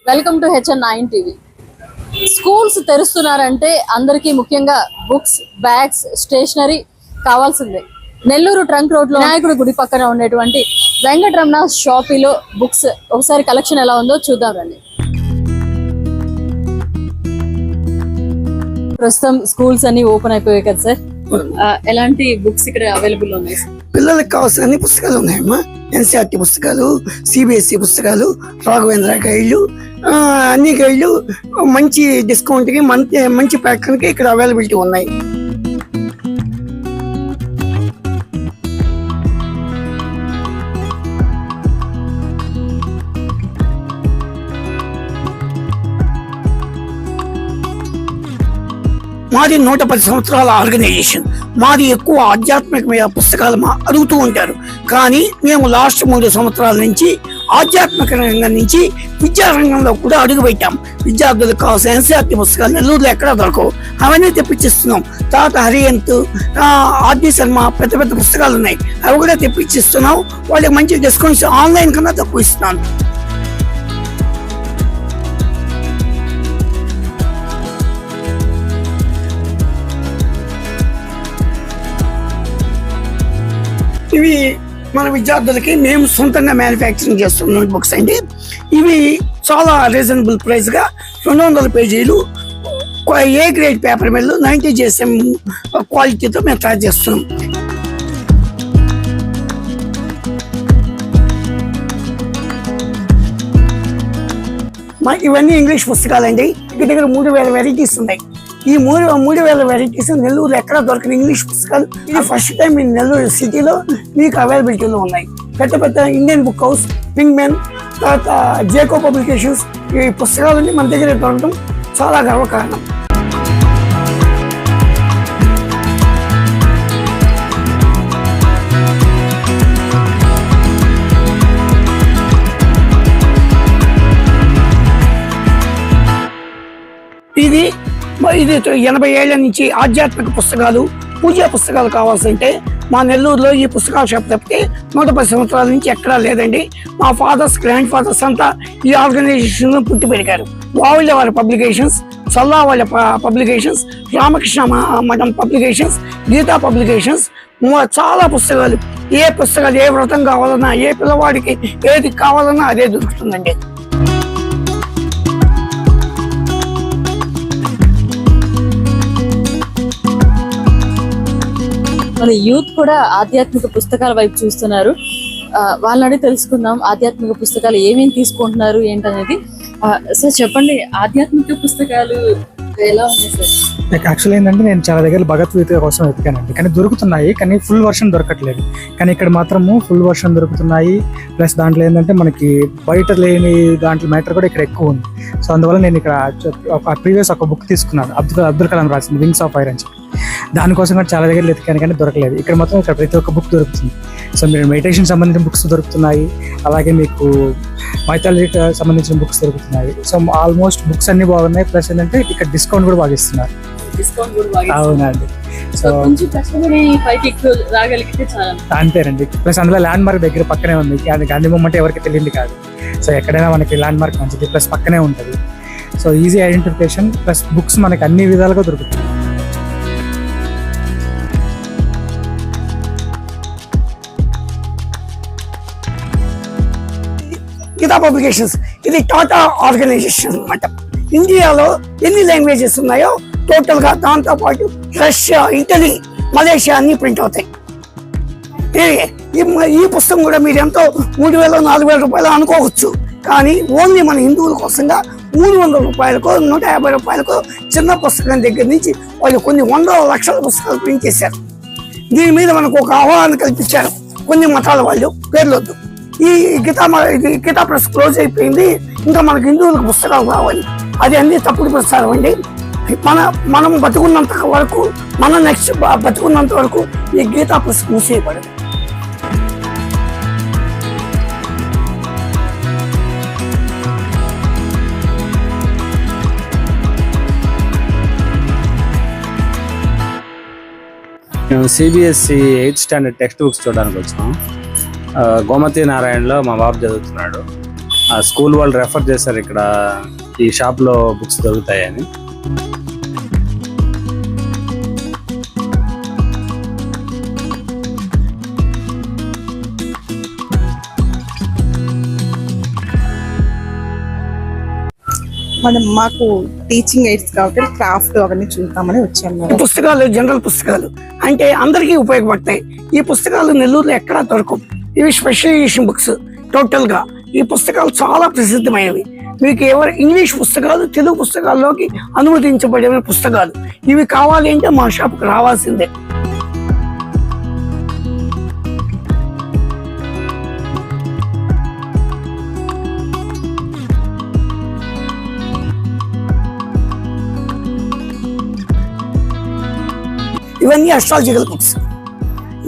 Welcome to HN9 TV. Schools తెరుస్తున్నారంటే అందరికీ ముఖ్యంగా బుక్స్, బ్యాగ్స్, స్టేషనరీ కావాల్సిందే. నెల్లూరు ట్రంక్ రోడ్ లో వినాయకుడి గుడి పక్కన ఉండేటువంటి వెంకటరమణ షాపీలో బుక్స్ ఒకసారి కలెక్షన్ ఎలా ఉందో చూద్దాం రండి. ప్రస్తుతం స్కూల్స్ అన్ని ఓపెన్ అయిపోయాయి కదా సార్, ఎలాంటి బుక్స్ ఇక్కడ అవైలబుల్ ఉన్నాయి? పిల్లలకు కావాల్సిన అన్ని పుస్తకాలు ఉన్నాయమ్మా. NCERT పుస్తకాలు, CBSE పుస్తకాలు, రాఘవేంద్ర గైడ్లు, అన్ని గైడ్లు మంచి డిస్కౌంట్ కి మంచి ప్యాటర్న్ కి ఇక్కడ అవైలబిలిటీ ఉన్నాయి. మాది 110 సంవత్సరాల ఆర్గనైజేషన్. మాది ఎక్కువ ఆధ్యాత్మికమైన పుస్తకాలు అడుగుతూ ఉంటారు. కానీ మేము లాస్ట్ 3 సంవత్సరాల నుంచి ఆధ్యాత్మిక రంగం నుంచి విద్యారంగంలో కూడా అడుగుపెట్టాం. విద్యార్థులకు కావాల్సిన NCERT పుస్తకాలు నెల్లూరులో ఎక్కడా దొరకవు, అవన్నీ తెప్పించిస్తున్నాం. తర్వాత హరియంత్, RD శర్మ పెద్ద పెద్ద పుస్తకాలు ఉన్నాయి, అవి కూడా తెప్పించిస్తున్నాం. వాళ్ళకి మంచి డిస్కౌంట్స్ ఆన్లైన్ కన్నా తక్కువ ఇస్తున్నాను. ఇవి మన విద్యార్థులకి మేము సొంతంగా మ్యానుఫ్యాక్చరింగ్ చేస్తున్న నోట్ బుక్స్ అండి. ఇవి చాలా రీజనబుల్ ప్రైస్ గా 200 పేజీలు A grade paper mill 90 GSM క్వాలిటీతో మేము తయారు చేస్తున్నాం. ఇవన్నీ ఇంగ్లీష్ పుస్తకాలండి. దగ్గర 3000 వెరైటీస్ ఉన్నాయి. ఈ 3000 వెరైటీస్ నెల్లూరు ఎక్కడ దొరకని ఇంగ్లీష్ పుస్తకాలు. ఇది ఫస్ట్ టైం ఈ నెల్లూరు సిటీలో మీకు అవైలబిలిటీలో ఉన్నాయి. పెద్ద పెద్ద ఇండియన్ బుక్ హౌస్, పింగ్మెన్, తర్వాత జేకో పబ్లికేషన్స్, ఈ పుస్తకాలన్నీ మన దగ్గర దొరకడం చాలా గర్వకారణం. ఇది 80 ఏళ్ల నుంచి ఆధ్యాత్మిక పుస్తకాలు, పూజా పుస్తకాలు కావాల్సింటే మా నెల్లూరులో ఈ పుస్తకాల షాప్ తప్పితే 110 సంవత్సరాల నుంచి ఎక్కడా లేదండి. మా ఫాదర్స్, గ్రాండ్ ఫాదర్స్ అంతా ఈ ఆర్గనైజేషన్ పుట్టి పెరిగారు. వావిళ్ళ వారి పబ్లికేషన్స్, చల్లా వాళ్ళ పబ్లికేషన్స్, రామకృష్ణ మఠం పబ్లికేషన్స్, గీతా పబ్లికేషన్స్, చాలా పుస్తకాలు. ఏ పుస్తకాలు, ఏ వ్రతం కావాలన్నా, ఏ పిల్లవాడికి ఏది కావాలన్నా అదే దొరుకుతుందండి. మన యూత్ కూడా ఆధ్యాత్మిక పుస్తకాల వైపు చూస్తున్నారు. వాళ్ళని తెలుసుకుందాం, ఆధ్యాత్మిక పుస్తకాలు ఏమేమి తీసుకుంటున్నారు ఏంటనేది. సార్ చెప్పండి, ఆధ్యాత్మిక పుస్తకాలు ఎలా ఉన్నాయి సార్? యాక్చువల్ ఏంటంటే నేను చాలా దగ్గర భగవద్గీత కోసం వెతికానండి, కానీ దొరుకుతున్నాయి, కానీ ఫుల్ వర్షన్ దొరకట్లేదు. కానీ ఇక్కడ మాత్రము ఫుల్ వర్షన్ దొరుకుతున్నాయి. ప్లస్ దాంట్లో ఏంటంటే మనకి బయట లేని దాంట్లో మ్యాటర్ కూడా ఇక్కడ ఎక్కువ ఉంది. సో అందువల్ల నేను ఇక్కడ ప్రీవియస్ ఒక బుక్ తీసుకున్నాను, అబ్దుల్ కలాం రాసింది, వింగ్స్ ఆఫ్ ఫైర్ అని చెప్పి. దానికోసం కూడా చాలా దగ్గర వెతికాను కానీ దొరకలేదు. ఇక్కడ మాత్రం ఇక్కడ ప్రతి ఒక్క బుక్ దొరుకుతుంది. సో మీరు మెడిటేషన్ సంబంధించిన బుక్స్ దొరుకుతున్నాయి, అలాగే మీకు మైథాలజీకి సంబంధించిన బుక్స్ దొరుకుతున్నాయి. సో ఆల్మోస్ట్ బుక్స్ అన్ని బాగున్నాయి. ప్లస్ ఏంటంటే ఇక్కడ డిస్కౌంట్ కూడా బాగా ఇస్తున్నారు. అవునండి. సో అంతేనండి. ప్లస్ అందులో ల్యాండ్ మార్క్ దగ్గర పక్కనే ఉంది. అది గాంధీ మూమెంట్ ఎవరికి తెలియదు కాదు. సో ఎక్కడైనా మనకి ల్యాండ్ మార్క్ మంచిది, ప్లస్ పక్కనే ఉంటుంది. So easy identification, plus books మనకి అన్ని విధాలుగా దొరుకుతాయి. గీతా పబ్లికేషన్స్ ఇది టాటా ఆర్గనైజేషన్ అన్నమాట. ఇండియాలో ఎన్ని లాంగ్వేజెస్ ఉన్నాయో టోటల్ గా దాంతో పాటు రష్యా, ఇటలీ, మలేషియా అన్ని ప్రింట్ అవుతాయి. ఈ పుస్తకం కూడా మీరు ఎంతో 3000-4000 రూపాయలు అనుకోవచ్చు. కానీ ఓన్లీ మన హిందువుల కోసంగా 300 రూపాయలకు, 150 రూపాయలకు చిన్న పుస్తకం దగ్గర నుంచి వాళ్ళు కొన్ని 100 లక్షల పుస్తకాలు ప్రింట్ చేశారు. దీని మీద మనకు ఒక ఆహ్వానం కల్పించారు కొన్ని మతాల వాళ్ళు, పేర్లొద్దు. ఈ గీతా ప్రెస్ క్లోజ్ అయిపోయింది, ఇంకా మనకు హిందువులకు పుస్తకాలు రావాలి. అది అన్ని తప్పుడు ప్రచారం అండి. మనం బతుకున్నంత వరకు, మన నెక్స్ట్ బతుకున్నంత వరకు ఈ గీతా ప్రెస్ మూసేయబడదు. మేము CBSE 8th standard text books చూడడానికి వచ్చాం. గోమతి నారాయణలో మా బాబు చదువుతున్నాడు. స్కూల్ వాళ్ళు రెఫర్ చేశారు ఇక్కడ ఈ షాప్లో బుక్స్ దొరుకుతాయని. మాకు టీచింగ్ ఎయిడ్స్ కాబట్టి క్రాఫ్ట్ అవన్నీ చూద్దామని వచ్చాను మేడం. పుస్తకాలు జనరల్ పుస్తకాలు అంటే అందరికీ ఉపయోగపడతాయి. ఈ పుస్తకాలు నెల్లూరులో ఎక్కడా దొరకవు. ఇవి స్పెషలైజేషన్ బుక్స్. టోటల్ గా ఈ పుస్తకాలు చాలా ప్రసిద్ధమైనవి. మీకు ఇంగ్లీష్ పుస్తకాలు తెలుగు పుస్తకాల్లోకి అనుమతించబడిన పుస్తకాలు. ఇవి కావాలి అంటే మా షాప్కి రావాల్సిందే. ఇవన్నీ అస్ట్రాలజికల్ బుక్స్.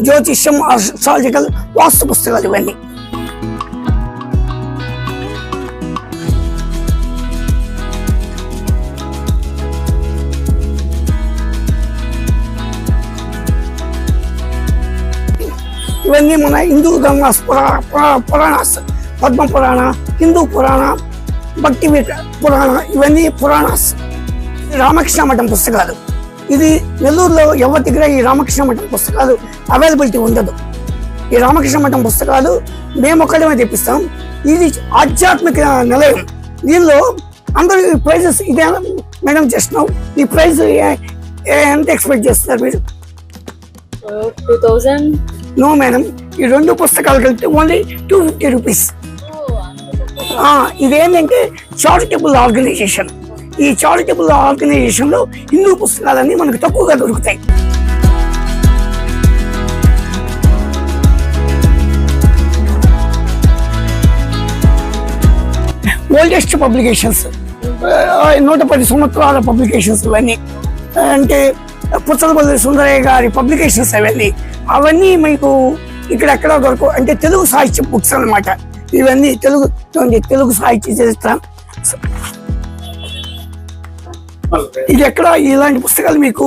జ్యోతిష్యం, అస్ట్రాలజికల్, వాస్తు పుస్తకాలు ఇవన్నీ. ఇవన్నీ మన హిందూ ధర్మ పురాణాస్. పద్మ పురాణ, హిందూ పురాణ, భక్తి పురాణ, ఇవన్నీ పురాణాస్. రామకృష్ణ మఠం పుస్తకాలు. ఇది నెల్లూరులో ఎవరి దగ్గర ఈ రామకృష్ణ మఠం పుస్తకాలు అవైలబిలిటీ ఉండదు. ఈ రామకృష్ణ మఠం పుస్తకాలు మేము ఒక్కడమే తెప్పిస్తాం. ఇది ఆధ్యాత్మిక నిలయం. దీనిలో అందరు ప్రైజెస్ ఇదే మేడం. జస్ట్ నౌ ఈ ప్రైజ్ ఎంత ఎక్స్పెక్ట్ చేస్తున్నారు మీరు? 2000. నో మేడం, ఈ రెండు పుస్తకాలు కలిపితే ఓన్లీ 250 రూపీస్. ఇదేంటంటే చారిటబుల్ ఆర్గనైజేషన్. ఈ చారిటబుల్ ఆర్గనైజేషన్ లో హిందూ పుస్తకాలన్నీ మనకు తక్కువగా దొరుకుతాయి. ఓల్డెస్ట్ పబ్లికేషన్స్, 110 సంవత్సరాల పబ్లికేషన్స్ ఇవన్నీ. అంటే పుచ్చలపల్లి సుందరయ్య గారి పబ్లికేషన్స్ అవన్నీ మీకు ఇక్కడ ఎక్కడ దొరకవు. అంటే తెలుగు సాహిత్య బుక్స్ అన్నమాట ఇవన్నీ. తెలుగు సాహిత్య చరిత్ర. ఇది ఎక్కడ ఇలాంటి పుస్తకాలు మీకు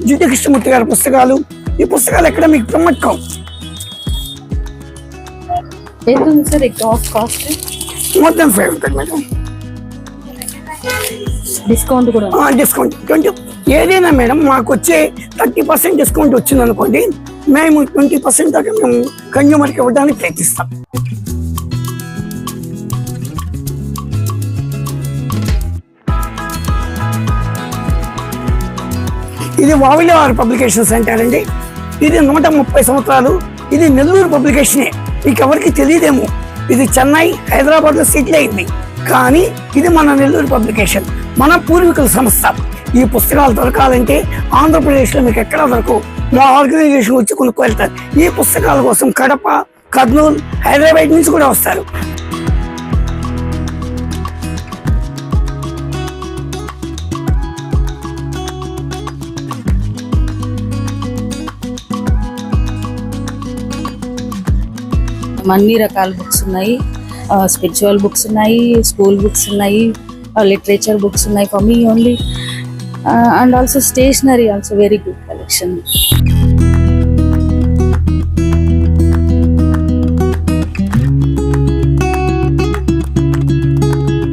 జిడ్డు కృష్ణమూర్తి గారి పుస్తకాలు, ఈ పుస్తకాలు ఎక్కడ మీకు ప్రమత్కం. మొత్తం 500 మేడం. డిస్కౌంట్ కూడా డిస్కౌంట్ 20 ఏదైనా మేడం. మాకు వచ్చే 30% డిస్కౌంట్ వచ్చింది అనుకోండి, మేము 20% దాకా మేము కన్జ్యూమర్కి ఇవ్వడానికి ప్రయత్నిస్తాం. ఇది వావిలవారి పబ్లికేషన్స్ అంటారండి. ఇది 130 సంవత్సరాలు. ఇది నెల్లూరు పబ్లికేషనే. మీకు ఎవరికి తెలియదేమో. ఇది చెన్నై, హైదరాబాద్ లో సెటిల్ అయింది. కానీ ఇది మన నెల్లూరు పబ్లికేషన్, మన పూర్వీకుల సంస్థ. ఈ పుస్తకాలు దొరకాలంటే ఆంధ్రప్రదేశ్ లో మీకు ఎక్కడా దొరకవు. మా ఆర్గనైజేషన్ వచ్చి కొనుక్కు వెళ్తారు. ఈ పుస్తకాల కోసం కడప, కర్నూలు, హైదరాబాద్ నుంచి కూడా వస్తారు. అన్ని రకాల బుక్స్ ఉన్నాయి. స్పిరిచువల్ బుక్స్ ఉన్నాయి, స్కూల్ బుక్స్ ఉన్నాయి, లిటరేచర్ బుక్స్ ఉన్నాయి for me only. And also stationery also very good collection.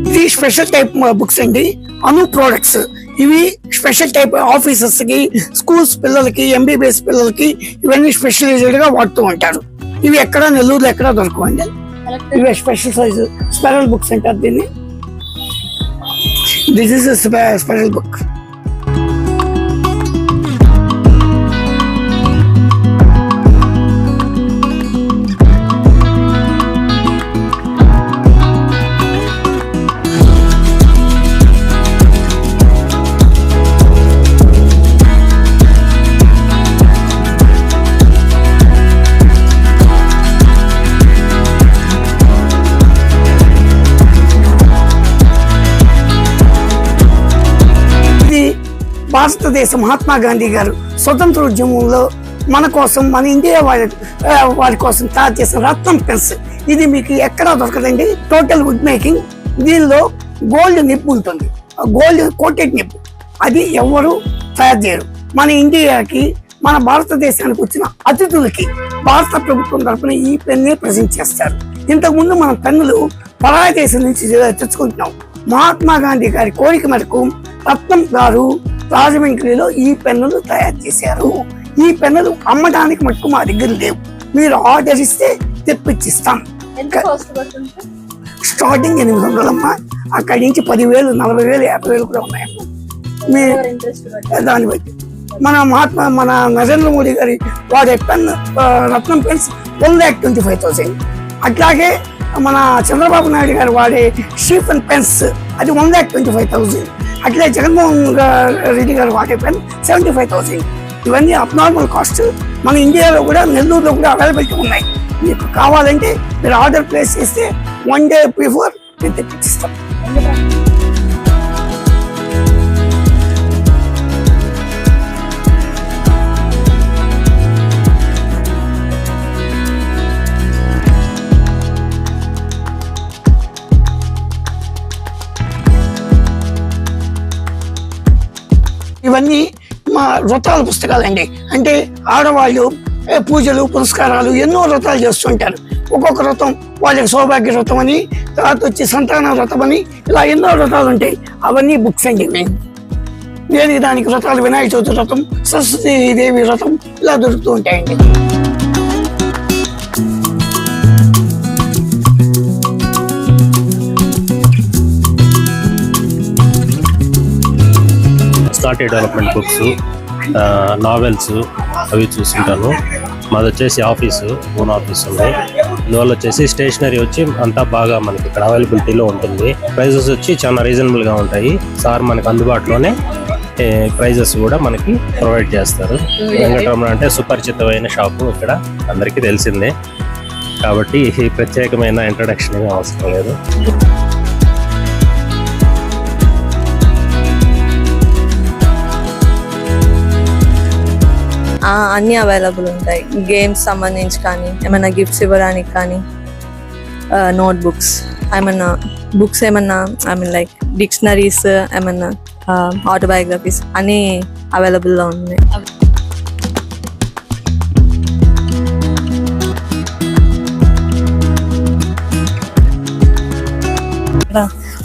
ఇది స్పెషల్ టైప్ బుక్స్ అండి. అను ప్రోడక్ట్స్. ఇవి స్పెషల్ టైప్ ఆఫీసర్స్ కి, స్కూల్స్ పిల్లలకి, ఎంబీబీఎస్ పిల్లలకి ఇవన్నీ స్పెషలైజ్డ్ గా వాడుతూ ఉంటారు. ఇవి ఎక్కడ నెల్లూరులో ఎక్కడ దొరకవండి. ఇవి స్పెషల్ సైజ్ స్పెషల్ బుక్స్ అంటారు దీన్ని. This is special book. భారతదేశ మహాత్మా గాంధీ గారు స్వతంత్ర ఉద్యమంలో మన కోసం, మన ఇండియా వారి కోసం తయారు చేసిన రత్నం పెన్స్. ఇది మీకు ఎక్కడా దొరకదండి. Total wood making. దీనిలో గోల్డ్ నిప్పు ఉంటుంది. గోల్డ్ కోటెడ్ నిప్పు. అది ఎవరు తయారు చేయరు. మన ఇండియాకి, మన భారతదేశానికి వచ్చిన అతిథులకి భారత ప్రభుత్వం తరఫున ఈ పెన్నే ప్రజెంట్ చేస్తారు. ఇంతకుముందు మన పెన్నులు పరాయి దేశం నుంచి తెచ్చుకుంటున్నాం. మహాత్మా గాంధీ గారి కోరిక మేరకు రత్నం గారు రాజమండ్రిలో ఈ పెన్నులు తయారు చేశారు. ఈ పెన్నులు అమ్మడానికి మటుకు మా దగ్గర లేవు. మీరు ఆర్డర్ ఇస్తే తెప్పించిస్తాం. స్టార్టింగ్ 800 అమ్మా. అక్కడి నుంచి 10,000, 40,000, 50,000 కూడా ఉన్నాయమ్మా. దాన్ని బట్టి మన నరేంద్ర మోడీ గారి వాడే పెన్ రత్నం పెన్స్ 1,25,000. అట్లాగే మన చంద్రబాబు నాయుడు గారు వాడే స్టీఫెన్ పెన్స్ అది 1,25,000. అట్లే జగన్మోహన్ రెడ్డి గారు వాడే పెన్ 75,000. ఇవన్నీ అబ్నార్మల్ కాస్ట్. మన ఇండియాలో కూడా నెల్లూరులో కూడా అవైలబిలిటీ ఉన్నాయి. మీకు కావాలంటే మీరు ఆర్డర్ ప్లేస్ చేస్తే 1 day బిఫోర్ మేము తెప్పిస్తాం. ఇవన్నీ మా వ్రతాల పుస్తకాలండి. అంటే ఆడవాళ్ళు పూజలు పురస్కారాలు ఎన్నో వ్రతాలు చేస్తుంటారు. ఒక్కొక్క వ్రతం వాళ్ళకి సౌభాగ్య వ్రతం అని, తర్వాత వచ్చి సంతాన వ్రతం అని, ఇలా ఎన్నో వ్రతాలు ఉంటాయి. అవన్నీ బుక్స్ అండి. నేను దానికి వ్రతాలు వినాయక చవితి వ్రతం, సరస్వతీ దేవి వ్రతం ఇలా దొరుకుతూ ఉంటాయండి. పర్సనాలిటీ డెవలప్మెంట్ బుక్స్, నావెల్స్ అవి చూస్తుంటాను. మాది వచ్చేసి ఆఫీసు, ఓన్ ఆఫీస్ ఉంది. ఇందువల్ల వచ్చేసి స్టేషనరీ వచ్చి అంతా బాగా మనకి ఇక్కడ అవైలబిలిటీలో ఉంటుంది. ప్రైజెస్ వచ్చి చాలా రీజనబుల్గా ఉంటాయి. సార్ మనకు అందుబాటులోనే ప్రైజెస్ కూడా మనకి ప్రొవైడ్ చేస్తారు. వెంకటరమణ అంటే సుపరిచితమైన షాపు, ఇక్కడ అందరికీ తెలిసిందే కాబట్టి ప్రత్యేకమైన ఇంట్రడక్షన్ ఏమీ అవసరం లేదు. అన్నీ అవైలబుల్ ఉంటాయి. గేమ్స్ సంబంధించి కానీ, ఏమైనా గిఫ్ట్స్ ఇవ్వడానికి కానీ, నోట్బుక్స్, ఏమైనా బుక్స్, ఏమన్నా లైక్ డిక్షనరీస్, ఏమన్నా ఆటోబయోగ్రఫీస్ అన్నీ అవైలబుల్లో ఉన్నాయి.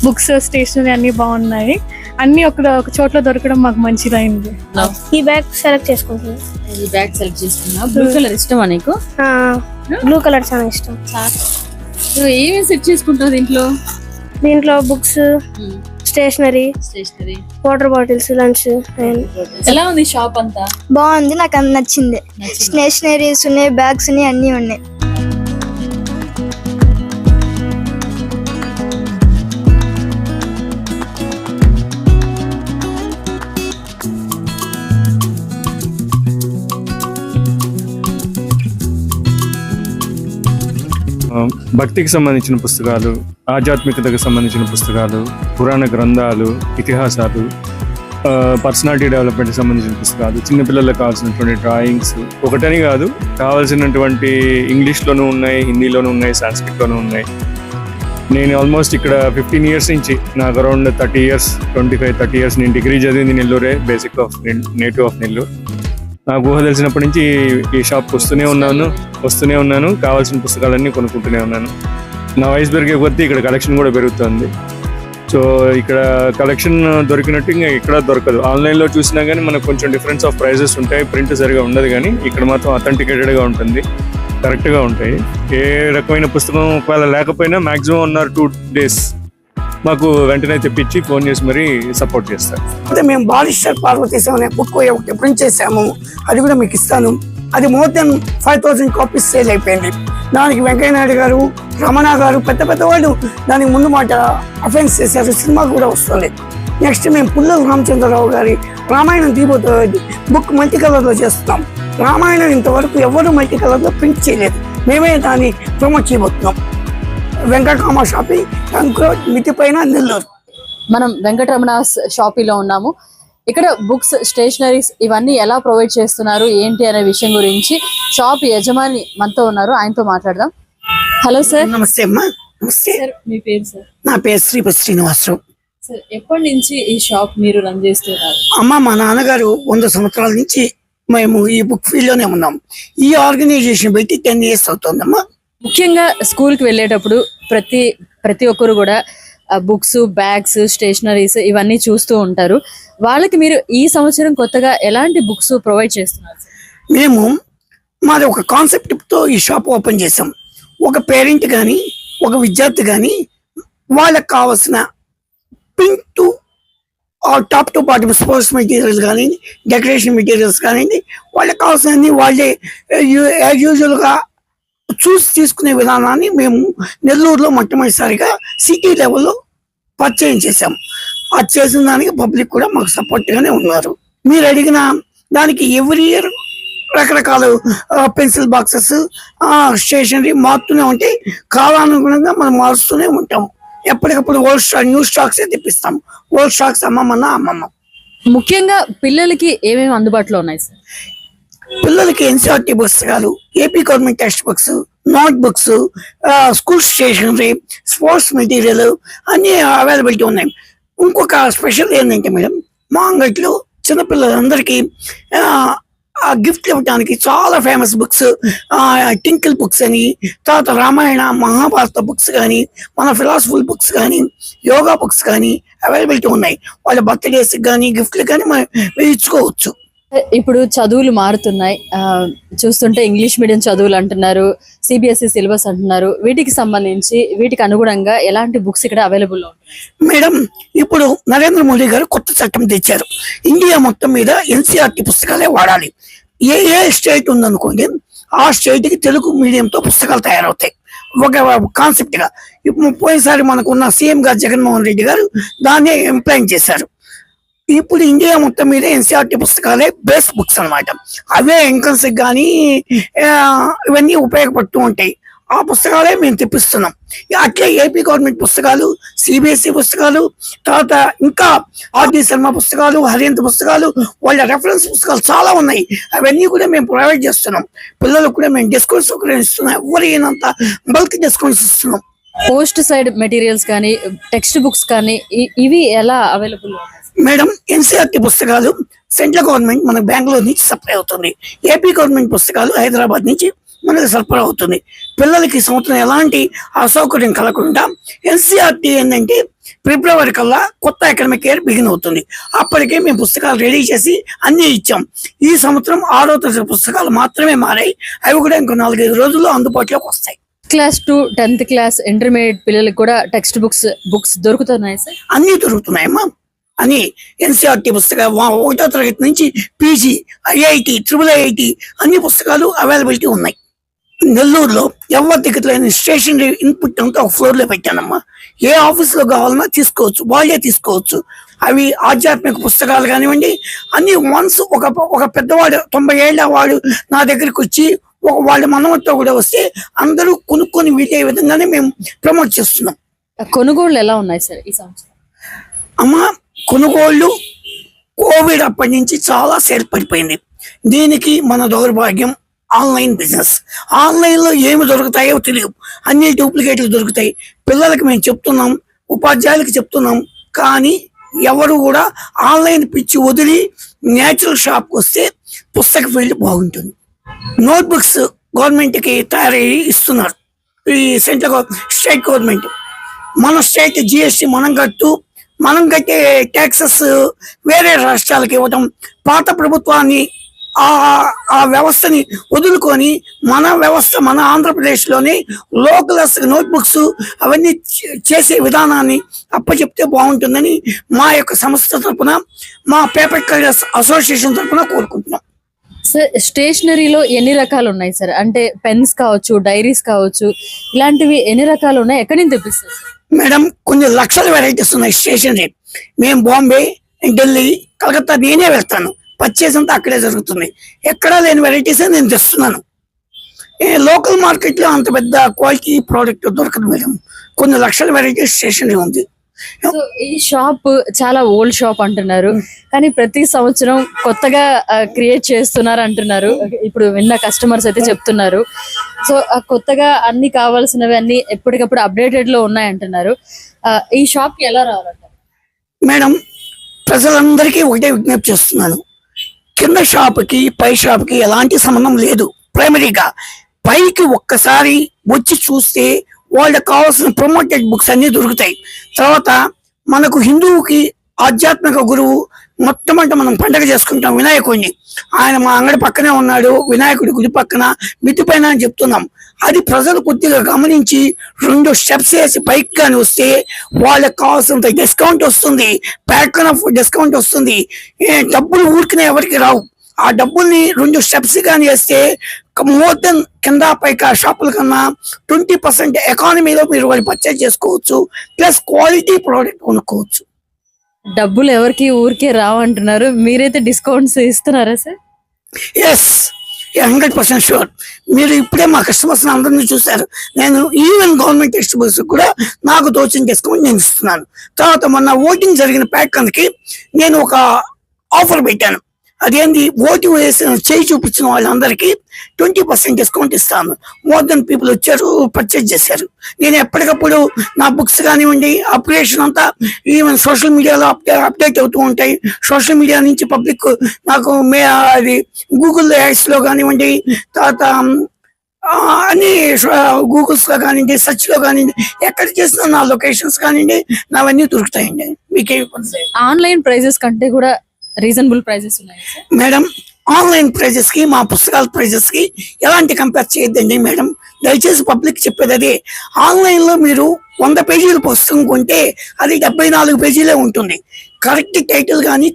బుక్స్, స్టేషనరీ అన్ని బాగున్నాయి. అన్ని ఒక చోట్ల దొరకడం మాకు మంచిదైంది. ఈ బ్యాగ్ సెలెక్ట్ చేసుకుంటున్నా. ఈ బ్యాగ్ సెలెక్ట్ చేసుకున్నా. బ్లూ కలర్ ఇష్టమా నీకు? బ్లూ కలర్ చాలా ఇష్టం. నువ్వు ఏమేమి సెట్ చేసుకుంటావు దీంట్లో? దీంట్లో books, stationery, water bottles, lunch. ఎలా ఉంది షాప్ అంతా? బాగుంది, నాకు అంత నచ్చింది. స్టేషనరీస్ ఉన్నాయి, బ్యాగ్స్ ఉన్నాయి, అన్ని ఉన్నాయి. భక్తికి సంబంధించిన పుస్తకాలు, ఆధ్యాత్మికతకు సంబంధించిన పుస్తకాలు, పురాణ గ్రంథాలు, ఇతిహాసాలు, పర్సనాలిటీ డెవలప్మెంట్కి సంబంధించిన పుస్తకాలు, చిన్నపిల్లలకు కావాల్సినటువంటి డ్రాయింగ్స్, ఒకటని కాదు కావాల్సినటువంటి ఇంగ్లీష్లోనూ ఉన్నాయి, హిందీలోనూ ఉన్నాయి, సాంస్క్రిట్లోనూ ఉన్నాయి. నేను ఆల్మోస్ట్ ఇక్కడ 15 years నుంచి, నాకు అరౌండ్ 30 years, 25-30 years నేను డిగ్రీ చదివింది నెల్లూరే, basic of native of Nellore. నాకు ఊహ తెలిసినప్పటి నుంచి ఈ షాప్కి వస్తూనే ఉన్నాను. కావాల్సిన పుస్తకాలన్నీ కొనుక్కుంటూనే ఉన్నాను. నా వయసు పెరిగే కొద్దీ ఇక్కడ కలెక్షన్ కూడా పెరుగుతుంది. సో ఇక్కడ కలెక్షన్ దొరికినట్టు ఇంకా ఇక్కడ దొరకదు. ఆన్లైన్లో చూసినా కానీ మనకు కొంచెం డిఫరెన్స్ ఆఫ్ ప్రైజెస్ ఉంటాయి, ప్రింట్ సరిగా ఉండదు. కానీ ఇక్కడ మాత్రం అథెంటికేటెడ్గా ఉంటుంది, కరెక్ట్గా ఉంటాయి. ఏ రకమైన పుస్తకం ఒకవేళ లేకపోయినా మ్యాక్సిమం 1 or 2 days మాకు వెంటనే తెప్పించి ఫోన్ చేసి మరీ సపోర్ట్ చేస్తారు. అయితే మేము బారిస్టర్ పార్వతీశం అనే బుక్ ఒకటి ప్రింట్ చేసాము, అది కూడా మీకు ఇస్తాను. అది మోర్ దెన్ 5,000 copies సేల్ అయిపోయింది. దానికి వెంకయ్య నాయుడు గారు, రమణ గారు, పెద్ద వాళ్ళు దానికి ముందు మాట అఫెన్స్ చేశారు. సినిమా కూడా వస్తుంది. నెక్స్ట్ మేము పుల్లల రామచంద్రరావు గారి రామాయణం తీయబోతు బుక్ మల్టీ కలర్లో చేస్తున్నాం. రామాయణం ఇంతవరకు ఎవరు మల్టీ కలర్లో ప్రింట్ చేయలేదు. మేమే దాన్ని ప్రమోట్ చేయబోతున్నాం. వెంకటరమణ షాపింగ్, మితి పైన, నెల్లూరు. మనం వెంకటరమణ షాపింగ్లో ఉన్నాము. ఇక్కడ బుక్స్, స్టేషనరీస్ ఇవన్నీ ఎలా ప్రొవైడ్ చేస్తున్నారు ఏంటి అనే విషయం గురించి షాప్ యజమాని మనతో ఉన్నారు, ఆయనతో మాట్లాడదాం. Hello sir. నమస్తే అమ్మా. నమస్తే సార్, మీ పేరు సార్? నా పేరు శ్రీపతి శ్రీనివాసరావు. సార్, ఎప్పటి నుంచి ఈ షాప్ మీరు రన్ చేస్తున్నారు? అమ్మ, మా నాన్నగారు 100 సంవత్సరాల నుంచి మేము ఈ బుక్ ఫీల్డ్ లోనే ఉన్నాం. ఈ ఆర్గనైజేషన్ పెట్టి 10 years అవుతుందమ్మా. ముఖ్యంగా స్కూల్కి వెళ్ళేటప్పుడు ప్రతి ప్రతి ఒక్కరు కూడా బుక్స్, బ్యాగ్స్, స్టేషనరీస్ ఇవన్నీ చూస్తూ ఉంటారు. వాళ్ళకి మీరు ఈ సంవత్సరం కొత్తగా ఎలాంటి బుక్స్ ప్రొవైడ్ చేస్తున్నారు? మేము మాది ఒక కాన్సెప్ట్తో ఈ షాప్ ఓపెన్ చేసాం. ఒక పేరెంట్ కానీ ఒక విద్యార్థి కానీ వాళ్ళకి కావాల్సిన pink to top to bottom sports materials కానీ, డెకరేషన్ మెటీరియల్స్ కానీ, వాళ్ళకి కావాల్సినవి వాళ్ళే యాజ్ యూజువల్గా చూసి తీసుకునే విధానాన్ని మేము నెల్లూరులో మొట్టమొదటిసారిగా సిటీ లెవెల్లో పరిచయం చేశాం. అది చేసిన దానికి పబ్లిక్ కూడా మాకు సపోర్ట్గానే ఉన్నారు. మీరు అడిగిన దానికి ఎవ్రీ ఇయర్ రకరకాల పెన్సిల్ బాక్సెస్, స్టేషనరీ మారుతూనే ఉంటాయి. కాలానుగుణంగా మనం మారుస్తూనే ఉంటాం. ఎప్పటికప్పుడు ఓల్డ్ స్టాక్, న్యూ స్టాక్స్ తెప్పిస్తాం. ఓల్డ్ స్టాక్స్ అమ్మమ్మ. ముఖ్యంగా పిల్లలకి ఏమేమి అందుబాటులో ఉన్నాయి సార్? పిల్లలకి ఎన్సీఆర్టీ పుస్తకాలు, AP government text books, note books, school stationery, sports material అన్నీ అవైలబిలిటీ ఉన్నాయి. ఇంకొక స్పెషల్ ఏంటంటే మేడం, మా అంగట్లో చిన్నపిల్లలందరికీ గిఫ్ట్ ఇవ్వడానికి చాలా ఫేమస్ బుక్స్, టింకిల్ బుక్స్ అని, తర్వాత రామాయణ మహాభారత బుక్స్ కానీ, మన ఫిలాసఫికల్ బుక్స్ కానీ, యోగా బుక్స్ కానీ అవైలబిలిటీ ఉన్నాయి. వాళ్ళ బర్త్డేస్కి కానీ గిఫ్ట్లు కానీ మనం ఇచ్చుకోవచ్చు. ఇప్పుడు చదువులు మారుతున్నాయి. చూస్తుంటే ఇంగ్లీష్ మీడియం చదువులు అంటున్నారు, సిబిఎస్ఈ సిలబస్ అంటున్నారు. వీటికి సంబంధించి వీటికి అనుగుణంగా ఎలాంటి బుక్స్ ఇక్కడ అవైలబుల్ ఉంటాయి? మేడం, ఇప్పుడు నరేంద్ర మోడీ గారు కొత్త చట్టం తెచ్చారు. ఇండియా మొత్తం మీద ఎన్సీఆర్టీ పుస్తకాలే వాడాలి. ఏ స్టేట్ ఉందనుకోండి, ఆ స్టేట్ కి తెలుగు మీడియంతో పుస్తకాలు తయారవుతాయి. ఒక కాన్సెప్ట్ గా ఇప్పుడు పోయినసారి మనకున్న సీఎం గారు జగన్మోహన్ రెడ్డి గారు దాన్ని ఇంప్లిమెంట్ చేశారు. ఇప్పుడు ఇండియా మొత్తం మీద ఎన్సీఆర్టీ పుస్తకాలే బేస్ బుక్స్ అన్నమాట. అవే ఎంట్రన్స్ కానీ ఇవన్నీ ఉపయోగపడుతూ ఉంటాయి. ఆ పుస్తకాలే మేము తెప్పిస్తున్నాం. అట్లే ఏపీ గవర్నమెంట్ పుస్తకాలు, సిబిఎస్ఈ పుస్తకాలు, తర్వాత ఇంకా ఆర్డి శర్మ పుస్తకాలు, హరియంత్ పుస్తకాలు, వాళ్ళ రెఫరెన్స్ పుస్తకాలు చాలా ఉన్నాయి. అవన్నీ కూడా మేము ప్రొవైడ్ చేస్తున్నాం. పిల్లలకు కూడా మేము డిస్కౌంట్స్ ఇస్తున్నాం. ఎవరైనంత బల్క్ డిస్కౌంట్స్ ఇస్తున్నాం. పోస్ట్ సైడ్ మెటీరియల్స్ కానీ, టెక్స్ట్ బుక్స్ కానీ ఇవి ఎలా అవైలబుల్? మేడం, ఎన్సీఆర్టీ పుస్తకాలు సెంట్రల్ గవర్నమెంట్ మనకు బెంగళూరు నుంచి సప్లై అవుతుంది. ఏపీ గవర్నమెంట్ పుస్తకాలు హైదరాబాద్ నుంచి మనకు సరఫరా అవుతుంది. పిల్లలకి సంవత్సరం ఎలాంటి అసౌకర్యం కలగకుండా ఎన్సీఆర్టీ ఏంటంటే ఫిబ్రవరి కల్లా కొత్త అకాడమిక్ ఇయర్ బిగిన్ అవుతుంది. అప్పటికే మేము పుస్తకాలు రెడీ చేసి అన్నీ ఇచ్చాం. ఈ సంవత్సరం 6వ తరగతి పుస్తకాలు మాత్రమే మారాయి. అవి కూడా ఇంకో 4-5 రోజుల్లో అందుబాటులోకి వస్తాయి. Class to 10th class intermediate పిల్లలకి కూడా టెక్స్ట్ బుక్స్ దొరుకుతున్నాయి సార్? అన్నీ దొరుకుతున్నాయమ్మా. అని ఎన్సీఆర్టీ పుస్తకాలు 1వ తరగతి నుంచి పీజీ, ఐఐటి, IIIT అన్ని పుస్తకాలు అవైలబిలిటీ ఉన్నాయి. నెల్లూరులో ఎవరి దిక్కులేని స్టేషనరీ ఇన్పుట్ అంతా ఒక ఫ్లోర్లో పెట్టానమ్మా. ఏ ఆఫీస్లో కావాలన్నా తీసుకోవచ్చు, వాళ్ళే తీసుకోవచ్చు. అవి ఆధ్యాత్మిక పుస్తకాలు కానివ్వండి, అన్ని వన్స్ ఒక పెద్దవాడు 90 ఏళ్ళ వాడు నా దగ్గరికి వచ్చి వాళ్ళ మనవతో కూడా వస్తే అందరూ కొనుక్కొని వీలే విధంగానే మేము ప్రమోట్ చేస్తున్నాం. కొనుగోళ్లు ఎలా ఉన్నాయి సార్ ఈ సంవత్సరం? అమ్మా, కొనుగోళ్లు కోవిడ్ అప్పటి నుంచి చాలా సేల్ పడిపోయింది. దీనికి మన దౌర్భాగ్యం ఆన్లైన్ బిజినెస్. ఆన్లైన్లో ఏమి దొరుకుతాయో తెలియదు, అన్ని డూప్లికేట్లు దొరుకుతాయి. పిల్లలకి మేము చెప్తున్నాం, ఉపాధ్యాయులకు చెప్తున్నాం, కానీ ఎవరు కూడా ఆన్లైన్ పిచ్చి వదిలి నేచురల్ షాప్కి వస్తే పుస్తక ఫీల్డ్ బాగుంటుంది. నోట్బుక్స్ గవర్నమెంట్కి తయారయ్యి ఇస్తున్నారు. ఈ స్టేట్ గవర్నమెంట్, మన స్టేట్ జిఎస్టీ మనం కట్టే ట్యాక్సెస్ వేరే రాష్ట్రాలకు ఇవ్వటం, పాత ప్రభుత్వాన్ని ఆ వ్యవస్థని వదులుకొని మన వ్యవస్థ మన ఆంధ్రప్రదేశ్లోని లోకల్ నోట్బుక్స్ అవన్నీ చేసే విధానాన్ని అప్పచెప్తే బాగుంటుందని మా యొక్క సంస్థ తరఫున, మా పేపర్ కలర్స్ అసోసియేషన్ తరఫున కోరుకుంటున్నాం. సార్, స్టేషనరీలో ఎన్ని రకాలు ఉన్నాయి సార్? అంటే పెన్స్ కావచ్చు, డైరీస్ కావచ్చు, ఇలాంటివి ఎన్ని రకాలు ఉన్నాయి? ఎక్కడి నుంచి తెప్పిస్తారు మేడం? కొన్ని లక్షల వెరైటీస్ ఉన్నాయి స్టేషనరీ. మేము బాంబే, ఢిల్లీ, కలకత్తా నేనే వెళ్తాను. పర్చేస్ అంతా అక్కడే జరుగుతుంది. ఎక్కడా లేని వెరైటీసే నేను తెస్తున్నాను. లోకల్ మార్కెట్లో అంత పెద్ద క్వాలిటీ ప్రోడక్ట్ దొరకదు మేడం. కొన్ని లక్షల వెరైటీస్ స్టేషనరీ ఉంది. ఈ షాప్ చాలా ఓల్డ్ షాప్ అంటున్నారు, కానీ ప్రతి సంవత్సరం కొత్తగా క్రియేట్ చేస్తున్నారు అంటున్నారు. ఇప్పుడు విన్న కస్టమర్స్ అయితే చెప్తున్నారు. సో కొత్తగా అన్ని కావాల్సినవి అన్ని ఎప్పటికప్పుడు అప్డేటెడ్ లో ఉన్నాయి అంటున్నారు. ఈ షాప్ కి ఎలా రావాలంటారు? మేడం, ప్రజలందరికీ ఒకటే విజ్ఞప్తి చేస్తున్నాను. కింద షాప్కి పై షాప్కి ఎలాంటి సంబంధం లేదు. ప్రైమరీగా పైకి ఒక్కసారి వచ్చి చూస్తే వాళ్ళకి కావాల్సిన ప్రమోటెడ్ బుక్స్ అన్ని దొరుకుతాయి. తర్వాత మనకు హిందువుకి ఆధ్యాత్మిక గురువు మొట్టమొదట మనం పండగ చేసుకుంటాం వినాయకుడిని. ఆయన మా అంగడి పక్కనే ఉన్నాడు, వినాయకుడి గుడి పక్కన మిద్ది పైన అని చెప్తున్నాం. అది ప్రజలు కొద్దిగా గమనించి 2 స్టెప్స్ వేసి పైకి కానీ వస్తే వాళ్ళకి కావాల్సినంత డిస్కౌంట్ వస్తుంది, ప్యాక్ ఆఫ్ డిస్కౌంట్ వస్తుంది. డబ్బులు ఊరికనే ఎవరికి రావు. ఆ డబ్బుల్ని 2 స్టెప్స్ కానీ వేస్తే మోర్ దెన్ కింద పైక షాపుల కన్నా 20% ఎకానమీలో మీరు వాళ్ళు పర్చేజ్ చేసుకోవచ్చు, ప్లస్ క్వాలిటీ ప్రోడక్ట్ కొనుక్కోవచ్చు. డబ్బులు ఎవరికి ఊరికే రావంటున్నారు, మీరైతే డిస్కౌంట్స్ ఇస్తున్నారా సార్? Yes, 100% sure. మీరు ఇప్పుడే మా కస్టమర్స్ అందరినీ చూశారు. నేను ఈవెన్ గవర్నమెంట్ టెక్స్టబుల్స్ కూడా నాకు తోచిన డిస్కౌంట్ నేను ఇస్తున్నాను. తర్వాత మొన్న ఓటింగ్ జరిగిన ప్యాటర్న్కి నేను ఒక ఆఫర్ పెట్టాను. అదేంటి, ఓటు వేసిన చేయి చూపించిన వాళ్ళందరికీ 20% డిస్కౌంట్ ఇస్తాను. మోర్ దెన్ పీపుల్ వచ్చారు, పర్చేజ్ చేశారు. నేను ఎప్పటికప్పుడు నా బుక్స్ కానివ్వండి, అప్డేషన్ అంతా ఈవెన్ సోషల్ మీడియాలో అప్డేట్ అవుతూ ఉంటాయి. సోషల్ మీడియా నుంచి పబ్లిక్ నాకు అది గూగుల్ యాడ్స్లో కానివ్వండి, తర్వాత అన్ని గూగుల్స్ లో కానివ్వండి, సెర్చ్ లో కానివ్వండి, ఎక్కడ చేసినా నా లొకేషన్స్ కానివ్వండి నావన్నీ దొరుకుతాయండి. మీకే ఆన్లైన్ ప్రైజెస్ కంటే కూడా రీజనబుల్ ప్రైజెస్ ఉన్నాయి మేడం. ఆన్లైన్ ప్రైజెస్ కి మా పుస్తకాల ప్రైజెస్ కి ఎలాంటి కంపేర్ చేయొద్దండి మేడం. దయచేసి పబ్లిక్ చెప్పేది అదే. ఆన్లైన్ లో మీరు 100 పేజీల పుస్తకం కొంటే అది 74 పేజీలే ఉంటుంది. కరెక్ట్ టైటిల్ కానీ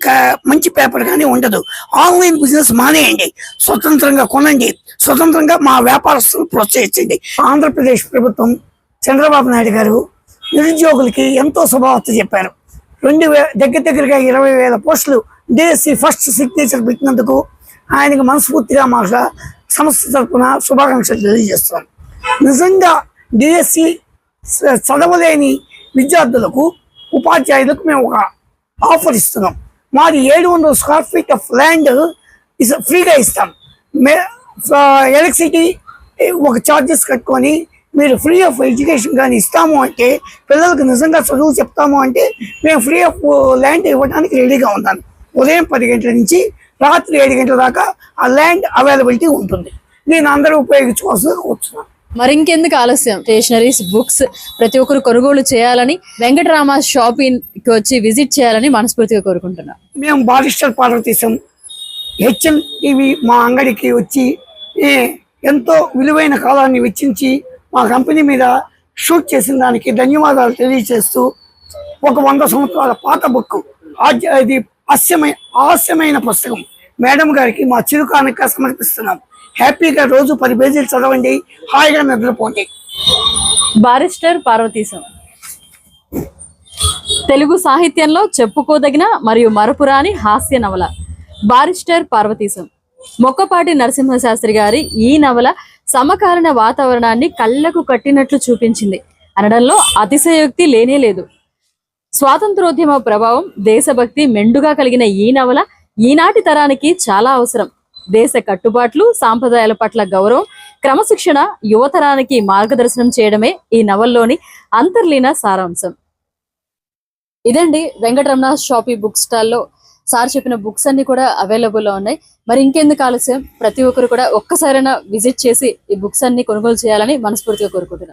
మంచి పేపర్ కానీ ఉండదు. ఆన్లైన్ బిజినెస్ మానేయండి, స్వతంత్రంగా కొనండి, స్వతంత్రంగా మా వ్యాపారస్తులు ప్రోత్సహించండి. ఆంధ్రప్రదేశ్ ప్రభుత్వం చంద్రబాబు నాయుడు గారు నిరుద్యోగులకి ఎంతో శుభవార్త చెప్పారు. దగ్గరగా 20,000 పోస్టులు డిఎస్సి ఫస్ట్ సిగ్నేచర్ పెట్టినందుకు ఆయనకు మనస్ఫూర్తిగా మా సంస్థ తరఫున శుభాకాంక్షలు తెలియజేస్తున్నాం. నిజంగా డిఎస్సి చదవలేని విద్యార్థులకు, ఉపాధ్యాయులకు మేము ఒక ఆఫర్ ఇస్తున్నాం. మాది 700 స్క్వేర్ ఫీట్ ఆఫ్ ల్యాండ్ ఫ్రీగా ఇస్తాం. ఎలక్ట్రిసిటీ ఒక ఛార్జెస్ కట్టుకొని మీరు ఫ్రీ ఆఫ్ ఎడ్యుకేషన్ కానీ ఇస్తాము అంటే, పిల్లలకు నిజంగా చదువు చెప్తాము అంటే మేము ఫ్రీ ఆఫ్ ల్యాండ్ ఇవ్వడానికి రెడీగా ఉన్నాను. ఉదయం 10 గంటల నుంచి రాత్రి 7 గంటల దాకా ఆ ల్యాండ్ అవైలబిలిటీ ఉంటుంది. నేను అందరూ ఉపయోగించుకోవాల్సిందిగా కూర్చున్నాను. మరి ఇంకెందుకు ఆలస్యం, స్టేషనరీస్, బుక్స్ ప్రతి ఒక్కరు కొనుగోలు చేయాలని, వెంకటరామ షాపింగ్ కి వచ్చి విజిట్ చేయాలని మనస్ఫూర్తిగా కోరుకుంటున్నాం. మేము బారిస్టర్ పార్వతీశం హెచ్ఎన్ టీవీ మా అంగడికి వచ్చి ఎంతో విలువైన కాలాన్ని వెచ్చించి మా కంపెనీ మీద షూట్ చేసిన దానికి ధన్యవాదాలు తెలియజేస్తూ, ఒక 100 సంవత్సరాల పాత బుక్, ఇది హాస్యమైన పుస్తకం మేడం గారికి మా చిరుకానుక సమర్పిస్తున్నాం. హ్యాపీగా రోజు 10 పేజీలు చదవండి, హాయిగా నిద్రపోండి. బారిస్టర్ పార్వతీశం తెలుగు సాహిత్యంలో చెప్పుకోదగిన మరియు మరపురాని హాస్య నవల బారిస్టర్ పార్వతీశం. మొక్కపాటి నరసింహశాస్త్రి గారి ఈ నవల సమకాలీన వాతావరణాన్ని కళ్ళకు కట్టినట్లు చూపించింది అనడంలో అతిశయోక్తి లేనే లేదు. స్వాతంత్రోద్యమ ప్రభావం, దేశభక్తి మెండుగా కలిగిన ఈ నవల ఈనాటి తరానికి చాలా అవసరం. దేశ కట్టుబాట్లు, సాంప్రదాయాల పట్ల గౌరవం, క్రమశిక్షణ యువతరానికి మార్గదర్శనం చేయడమే ఈ నవల్లోని అంతర్లీన సారాంశం. ఇదండి వెంకటరమణ షాపింగ్ బుక్ స్టాల్లో సార్ చెప్పిన బుక్స్ అన్ని కూడా అవైలబుల్ లో ఉన్నాయి. మరి ఇంకెందుకు ఆలస్యం, ప్రతి ఒక్కరు కూడా ఒక్కసారైనా విజిట్ చేసి ఈ బుక్స్ అన్ని కొనుగోలు చేయాలని మనస్ఫూర్తిగా కోరుకుంటున్నాను.